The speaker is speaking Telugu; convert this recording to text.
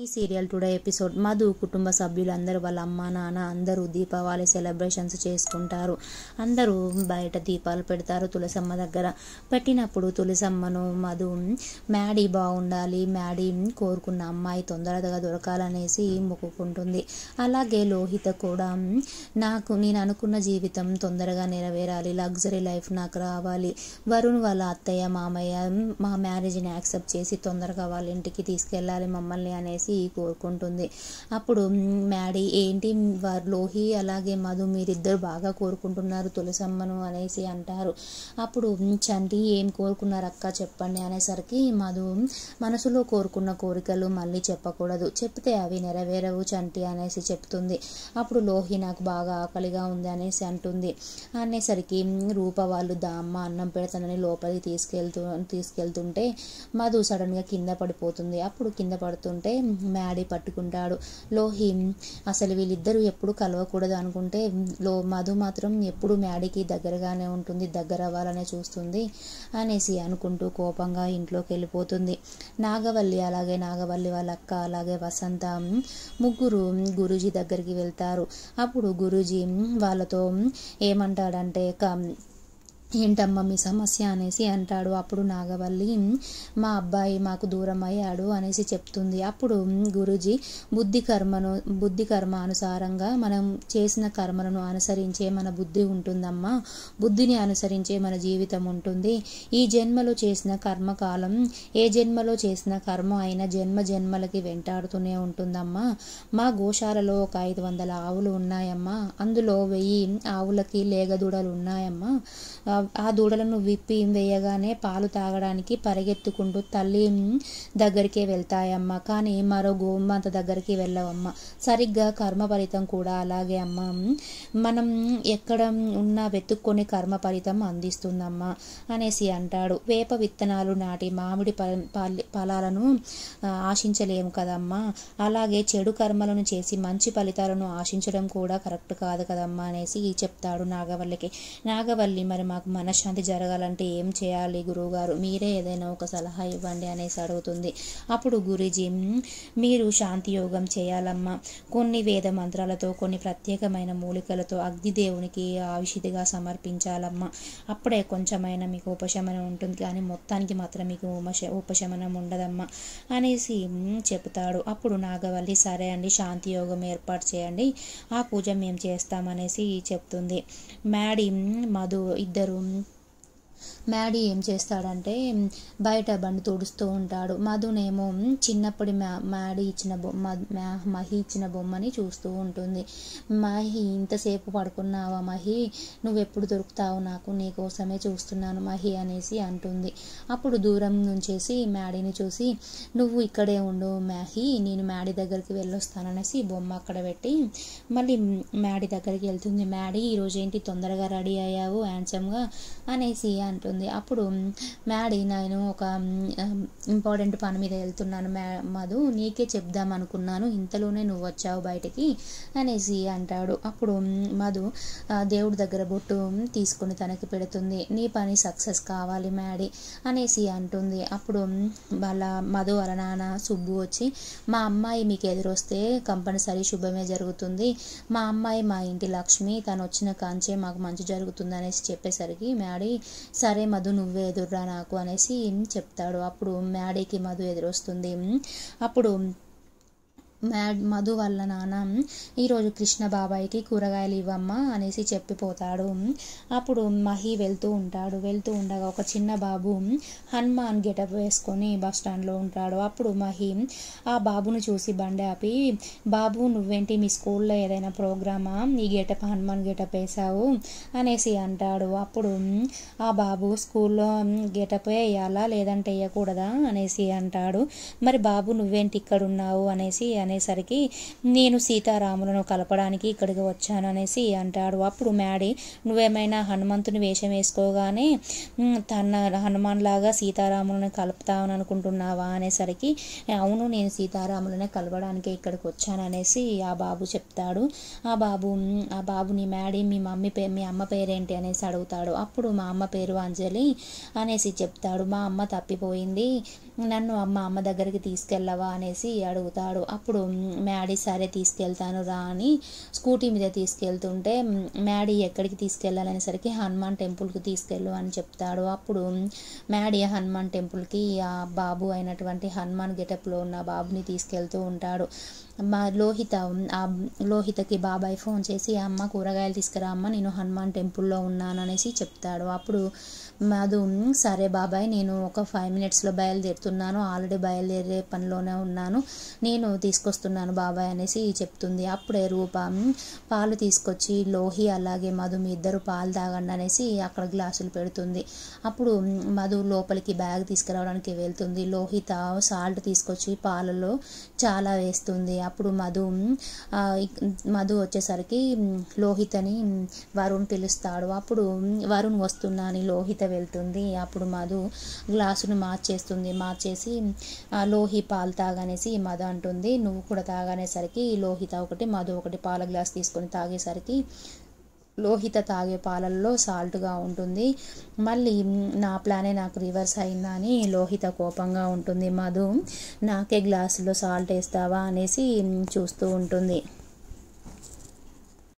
ఈ సీరియల్ టుడే ఎపిసోడ్ మధు కుటుంబ సభ్యులందరూ వాళ్ళ అమ్మ నాన్న అందరూ దీపావళి సెలబ్రేషన్స్ చేసుకుంటారు. అందరూ బయట దీపాలు పెడతారు తులసమ్మ దగ్గర. పెట్టినప్పుడు తులసమ్మను మధు మ్యాడీ బాగుండాలి, మ్యాడీ కోరుకున్న అమ్మాయి తొందరగా దొరకాలనేసి మొక్కుకుంటుంది. అలాగే లోహిత కూడా నేను అనుకున్న జీవితం తొందరగా నెరవేరాలి, లగ్జరీ లైఫ్ నాకు రావాలి, వరుణ్ వాళ్ళ అత్తయ్య మామయ్య మా మ్యారేజ్ని యాక్సెప్ట్ చేసి తొందరగా వాళ్ళ ఇంటికి తీసుకెళ్ళాలి మమ్మల్ని అనేసి కోరుకుంటుంది. అప్పుడు మ్యాడీ ఏంటి లోహి అలాగే మధు మీరిద్దరు బాగా కోరుకుంటున్నారు తులసమ్మను అనేసి అంటారు. అప్పుడు చంటి ఏం కోరుకున్నారు అక్క చెప్పండి అనేసరికి మధు మనసులో కోరుకున్న కోరికలు మళ్ళీ చెప్పకూడదు, చెప్తే అవి నెరవేరవు చంటి అనేసి చెప్తుంది. అప్పుడు లోహి నాకు బాగా ఆకలిగా ఉంది అనేసి అంటుంది. అనేసరికి రూప వాళ్ళు అమ్మ అన్నం పెడతానని లోపలికి తీసుకెళ్తుంటే మధు సడన్గా కింద పడిపోతుంది. అప్పుడు కింద పడుతుంటే మ్యాడీ పట్టుకుంటాడు. లోహి అసలు వీళ్ళిద్దరూ ఎప్పుడు కలవకూడదు అనుకుంటే మధు మాత్రం ఎప్పుడు మ్యాడీకి దగ్గరగానే ఉంటుంది, దగ్గర అవ్వాలనే చూస్తుంది అనేసి అనుకుంటూ కోపంగా ఇంట్లోకి వెళ్ళిపోతుంది. నాగవల్లి వాళ్ళ అక్క అలాగే వసంత ముగ్గురు గురూజీ దగ్గరికి వెళ్తారు. అప్పుడు గురూజీ వాళ్ళతో ఏమంటాడంటే ఏంటమ్మా మీ సమస్య అనేసి అంటాడు. అప్పుడు నాగవల్లి మా అబ్బాయి మాకు దూరం అయ్యాడు అనేసి చెప్తుంది. అప్పుడు గురూజీ బుద్ధి కర్మ అనుసారంగా మనం చేసిన కర్మలను అనుసరించే మన బుద్ధి ఉంటుందమ్మా, బుద్ధిని అనుసరించే మన జీవితం ఉంటుంది. ఈ జన్మలో చేసిన కర్మకాలం ఏ జన్మలో చేసిన కర్మ అయినా జన్మలకి వెంటాడుతూనే ఉంటుందమ్మా. మా గోశాలలో ఒక 500 ఆవులు ఉన్నాయమ్మా, అందులో 1000 ఆవులకి లేగదూడలు ఉన్నాయమ్మా. ఆ దూడలను విప్పి వేయగానే పాలు తాగడానికి పరిగెత్తుకుంటూ తల్లి దగ్గరికే వెళ్తాయమ్మా, కానీ మరో గోమాత దగ్గరికి వెళ్ళవమ్మా. సరిగ్గా కర్మ ఫలితం కూడా అలాగే అమ్మా, మనం ఎక్కడ ఉన్నా వెతుక్కొని కర్మ ఫలితం అందిస్తుందమ్మా అనేసి అంటాడు. వేప విత్తనాలు నాటి మామిడి ఫలాలను ఆశించలేము కదమ్మా, అలాగే చెడు కర్మలను చేసి మంచి ఫలితాలను ఆశించడం కూడా కరెక్ట్ కాదు కదమ్మా అనేసి చెప్తాడు నాగవల్లికి. నాగవల్లి మరి మాకు మనశ్శాంతి జరగాలంటే ఏం చేయాలి గురువుగారు, మీరే ఏదైనా ఒక సలహా ఇవ్వండి అనేసి అడుగుతుంది. అప్పుడు గురూజీ మీరు శాంతి యోగం చేయాలమ్మా, కొన్ని వేద మంత్రాలతో కొన్ని ప్రత్యేకమైన మూలికలతో అగ్నిదేవునికి ఆవిషిదిగా సమర్పించాలమ్మా, అప్పుడే కొంచెమైనా మీకు ఉపశమనం ఉంటుంది, కానీ మొత్తానికి మాత్రం మీకు ఉపశమనం ఉండదమ్మా అనేసి చెప్తాడు. అప్పుడు నాగవల్లి సరే అండి శాంతి యోగం ఏర్పాటు చేయండి, ఆ పూజ మేము చేస్తామనేసి చెప్తుంది. మ్యాడీ మధు ఇద్దరు మ్యాడీ ఏం చేస్తాడంటే బయట బండి తుడుస్తూ ఉంటాడు. మధునేమో చిన్నప్పటి మ్యాడీ ఇచ్చిన మహి ఇచ్చిన బొమ్మని చూస్తూ ఉంటుంది. మహి ఇంతసేపు పడుకున్నావా మహి, నువ్వెప్పుడు దొరుకుతావు నాకు, నీకోసమే చూస్తున్నాను మహి అనేసి అంటుంది. అప్పుడు దూరం నుంచేసి మ్యాడీని చూసి నువ్వు ఇక్కడే ఉండు మహి, నేను మ్యాడీ దగ్గరికి వెళ్ళొస్తాననేసి బొమ్మ అక్కడ పెట్టి మళ్ళీ మ్యాడీ దగ్గరికి వెళ్తుంది. మ్యాడీ ఈరోజు ఏంటి తొందరగా రెడీ అయ్యావు హ్యాండ్సమ్గా అనేసి అంటుంది. అప్పుడు మ్యాడీ నేను ఒక ఇంపార్టెంట్ పని మీద వెళ్తున్నాను మధు, నీకే చెప్దాం అనుకున్నాను, ఇంతలోనే నువ్వు వచ్చావు బయటికి అనేసి అంటాడు. అప్పుడు మధు దేవుడి దగ్గర బొట్టు తీసుకుని తనకి పెడుతుంది. నీ పని సక్సెస్ కావాలి మ్యాడీ అనేసి అంటుంది. అప్పుడు మధు వాళ్ళ నాన్న సుబ్బు వచ్చి మా అమ్మాయి మీకు ఎదురొస్తే కంపల్సరీ శుభమే జరుగుతుంది, మా అమ్మాయి మా ఇంటి లక్ష్మి, తను వచ్చిన కాంచే మాకు మంచి జరుగుతుంది అనేసి చెప్పేసరికి మ్యాడీ సరే మధు నువ్వే ఎదురురా నాకు అనేసి చెప్తాడు. అప్పుడు మ్యాడీకి మధు ఎదురొస్తుంది. అప్పుడు మధు వాళ్ళ నాన్న ఈరోజు కృష్ణ బాబాయికి కూరగాయలు ఇవ్వమ్మా అనేసి చెప్పిపోతాడు. అప్పుడు మహి వెళ్తూ ఉండగా ఒక చిన్న బాబు హనుమాన్ గెటప్ వేసుకొని బస్ స్టాండ్లో ఉంటాడు. అప్పుడు మహి ఆ బాబును చూసి బండి ఆపి బాబు నువ్వేంటి మీ స్కూల్లో ఏదైనా ప్రోగ్రామా, ఈ గెటప్ హనుమాన్ గెటప్ వేసావు అనేసి అంటాడు. అప్పుడు ఆ బాబు స్కూల్లో గెటప్ వేయాలా లేదంటే వేయకూడదా అనేసి అంటాడు. మరి బాబు నువ్వేంటి ఇక్కడ ఉన్నావు అనేసరికి నేను సీతారాములను కలపడానికి ఇక్కడికి వచ్చాను అనేసి అంటాడు. అప్పుడు మ్యాడీ నువ్వేమైనా హనుమంతుని వేషం వేసుకోగానే హనుమాన్ లాగా సీతారాములను కలుపుతావని అనుకుంటున్నావా అనేసరికి అవును నేను సీతారాములనే కలవడానికి ఇక్కడికి వచ్చాను అనేసి ఆ బాబు చెప్తాడు. ఆ బాబుని మ్యాడీ మీ అమ్మ పేరేంటి అనేసి అడుగుతాడు. అప్పుడు మా అమ్మ పేరు అంజలి అనేసి చెప్తాడు. మా అమ్మ తప్పిపోయింది, నన్ను మా అమ్మ దగ్గరికి తీసుకెళ్ళవా అనేసి అడుగుతాడు. అప్పుడు మ్యాడీ సరే తీసుకెళ్తాను రా అని స్కూటీ మీద తీసుకెళ్తుంటే మ్యాడీ ఎక్కడికి తీసుకెళ్ళాలనేసరికి హనుమాన్ టెంపుల్కి తీసుకెళ్ళు అని చెప్తాడు. అప్పుడు మ్యాడీ హనుమాన్ టెంపుల్కి ఆ బాబు అయినటువంటి హనుమాన్ గెటప్లో ఉన్న బాబుని తీసుకెళ్తూ ఉంటాడు. మా లోహితకి బాబాయ్ ఫోన్ చేసి అమ్మ కూరగాయలు తీసుకురా అమ్మ, నేను హనుమాన్ టెంపుల్లో ఉన్నాను అనేసి చెప్తాడు. అప్పుడు మధు సరే బాబాయ్, నేను ఒక 5 minutesలో బయలుదేరుతున్నాను, ఆల్రెడీ బయలుదేరే పనిలోనే ఉన్నాను, నేను తీసుకొస్తున్నాను బాబాయ్ అనేసి చెప్తుంది. అప్పుడే రూప పాలు తీసుకొచ్చి లోహి అలాగే మధు మీ ఇద్దరు పాలు తాగండి అనేసి అక్కడ గ్లాసులు పెడుతుంది. అప్పుడు మధు లోపలికి బ్యాగ్ తీసుకురావడానికి వెళ్తుంది. లోహిత సాల్ట్ తీసుకొచ్చి పాలలో చాలా వేస్తుంది. అప్పుడు మధు వచ్చేసరికి లోహితని వరుణ్ పిలుస్తాడు. అప్పుడు వరుణ్ వస్తున్నా అని లోహిత వెళ్తుంది. అప్పుడు మధు గ్లాసును మార్చేసి లోహి పాలు తాగనేసి మధు అంటుంది. నువ్వు కూడా తాగనేసరికి లోహిత ఒకటి మధు ఒకటి పాల గ్లాస్ తీసుకొని తాగేసరికి లోహిత తాగే పాలల్లో సాల్ట్గా ఉంటుంది. మళ్ళీ నా ప్లానే నాకు రివర్స్ అయిందా అని లోహిత కోపంగా ఉంటుంది. మధు నాకే గ్లాసులో సాల్ట్ వేస్తావా అనేసి చూస్తూ ఉంటుంది.